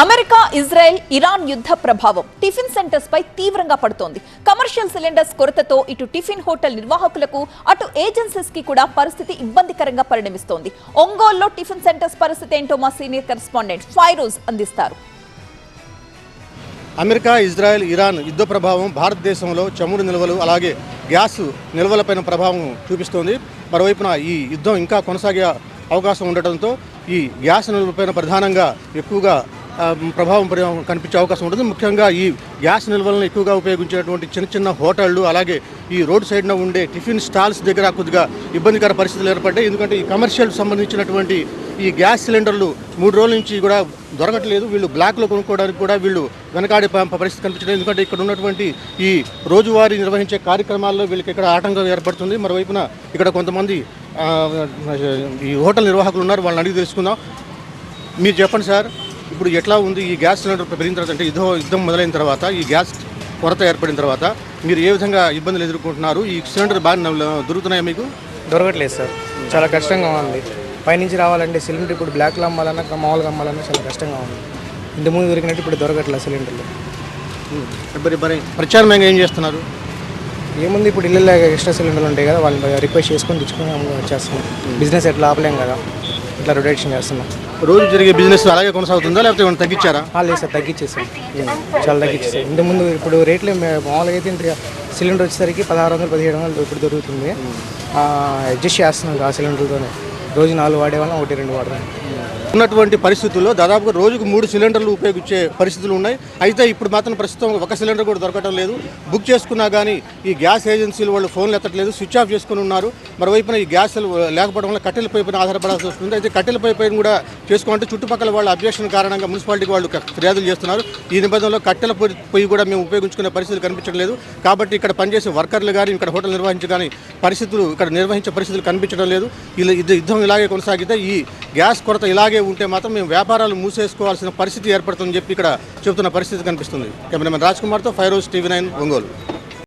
America, Israel, Iran యుద్ధ ప్రభావం tiffin centres పై తీవ్రంగా పడుతోంది. కమర్షియల్ సిలిండర్స్ కొరతతో ఇటు టిఫిన్ హోటల్ నిర్వాహకులకు అటు ఏజెన్సీస్ కి కూడా పరిస్థితి ఇబ్బందికరంగా పరిణమిస్తోంది. ఒంగోలులో టిఫిన్ సెంటర్స్ పరిస్థితి ఏంటో మా సీనియర్ కరెస్పాండెంట్ ఫైరోజ్ అందిస్తారు. అమెరికా, ఇజ్రాయెల్, ఇరాన్ యుద్ధ ప్రభావం భారతదేశంలో చమురు నిల్వలు అలాగే గ్యాస్ నిల్వలపైన ప్రభావం చూపిస్తోంది. మరోవైపున ఈ యుద్ధం ఇంకా కొనసాగే అవకాశం ఉండటంతో ఈ గ్యాస్ నిల్వలపైన ప్రధానంగా ఎక్కువగా ప్రభావం కనిపించే అవకాశం ఉంటుంది. ముఖ్యంగా ఈ గ్యాస్ నిల్వలను ఎక్కువగా ఉపయోగించేటువంటి చిన్న చిన్న హోటళ్లు అలాగే ఈ రోడ్ సైడ్న ఉండే టిఫిన్ స్టాల్స్ దగ్గర కొద్దిగా ఇబ్బందికర పరిస్థితులు ఏర్పడ్డాయి. ఎందుకంటే ఈ కమర్షియల్ సంబంధించినటువంటి ఈ గ్యాస్ సిలిండర్లు 3 రోజుల నుంచి కూడా దొరకట్లేదు. వీళ్ళు బ్లాక్లో కొనుక్కోవడానికి కూడా వీళ్ళు వెనకాడే పరిస్థితి కనిపించడం. ఎందుకంటే ఇక్కడ ఉన్నటువంటి ఈ రోజువారీ నిర్వహించే కార్యక్రమాల్లో వీళ్ళకి ఇక్కడ ఆటంకం ఏర్పడుతుంది. మరోవైపున ఇక్కడ కొంతమంది ఈ హోటల్ నిర్వాహకులు ఉన్నారు, వాళ్ళని అడిగి తెలుసుకుందాం. మీరు చెప్పండి సార్, ఇప్పుడు ఎట్లా ఉంది ఈ గ్యాస్ సిలిండర్ పెరిగిన తర్వాత, అంటే యుద్ధం మొదలైన తర్వాత ఈ గ్యాస్ కొరత ఏర్పడిన తర్వాత మీరు ఏ విధంగా ఇబ్బందులు ఎదుర్కొంటున్నారు? ఈ సిలిండర్ బాగా దొరుకుతున్నాయా మీకు? దొరకట్లేదు సార్, చాలా కష్టంగా ఉంది. పైనుంచి రావాలంటే సిలిండర్ ఇప్పుడు బ్లాక్లో అమ్మాలన్నా మామూలుగా అమ్మాలన్నా చాలా కష్టంగా ఉంది. ఇంతకుముందు దొరికినట్టు ఇప్పుడు దొరకట్లేదు సిలిండర్లు. మరి ప్రత్యామ్నాయంగా ఏం చేస్తున్నారు? ఏముంది, ఇప్పుడు ఇళ్ళలో ఎక్స్ట్రా సిలిండర్లు ఉంటాయి కదా, వాళ్ళని రిక్వెస్ట్ చేసుకొని తెచ్చుకొని వచ్చేస్తున్నాం. బిజినెస్ ఎట్లా ఆపలేం కదా, ఇట్లా రొటేషన్ చేస్తున్నాం. రోజు జరిగే బిజినెస్ అలాగే కొనసాగుతుందా లేకపోతే ఏమైనా తగ్గించారా? లేదు సార్, తగ్గించేసాం, చాలా తగ్గించేసాం. ఇంతకుముందు ఇప్పుడు రేట్లు మామూలుగా అయితే ఇంత సిలిండర్ వచ్చేసరికి 1600, 1700 ఇప్పుడు దొరుకుతుంది. అడ్జస్ట్ చేస్తున్నాం ఆ సిలిండర్తోనే. రోజు 4 వాడేవాళ్ళం, 1-2 వాడదాం. ఉన్నటువంటి పరిస్థితుల్లో దాదాపుగా రోజుకు 3 సిలిండర్లు ఉపయోగించే పరిస్థితులు ఉన్నాయి. అయితే ఇప్పుడు మాత్రం ప్రస్తుతం ఒక సిలిండర్ కూడా దొరకటం లేదు. బుక్ చేసుకున్నా కానీ ఈ గ్యాస్ ఏజెన్సీలు వాళ్ళు ఫోన్లు ఎత్తట్లేదు, స్విచ్ ఆఫ్ చేసుకుని ఉన్నారు. మరోవైపున ఈ గ్యాస్ లేకపోవడం వల్ల కట్టెల పై పైన ఆధారపడాల్సి వస్తుంది. అయితే కట్టెల పై పైన కూడా చేసుకోవాలంటే చుట్టుపక్కల వాళ్ళ అబ్జెక్షన్ కారణంగా మున్సిపాలిటీకి వాళ్ళు ఫిర్యాదులు చేస్తున్నారు. ఈ నిబంధనలో కట్టెల పొయ్యి కూడా మేము ఉపయోగించుకునే పరిస్థితులు కనిపించడం లేదు. కాబట్టి ఇక్కడ పనిచేసే వర్కర్లు కానీ ఇక్కడ హోటల్ నిర్వహించే కానీ పరిస్థితులు ఇక్కడ నిర్వహించే పరిస్థితులు కనిపించడం లేదు. యుద్ధం ఇలాగే కొనసాగితే ఈ గ్యాస్ కొరత ఇలాగే ఉంటే మాత్రం మేము వ్యాపారాలు మూసేసుకోవాల్సిన పరిస్థితి ఏర్పడుతుందని చెప్పి ఇక్కడ చెబుతున్న పరిస్థితి కనిపిస్తుంది. కెమెరామెన్ రాజ్ కుమార్తో ఫైరోజ్, TV9 ఒంగోలు.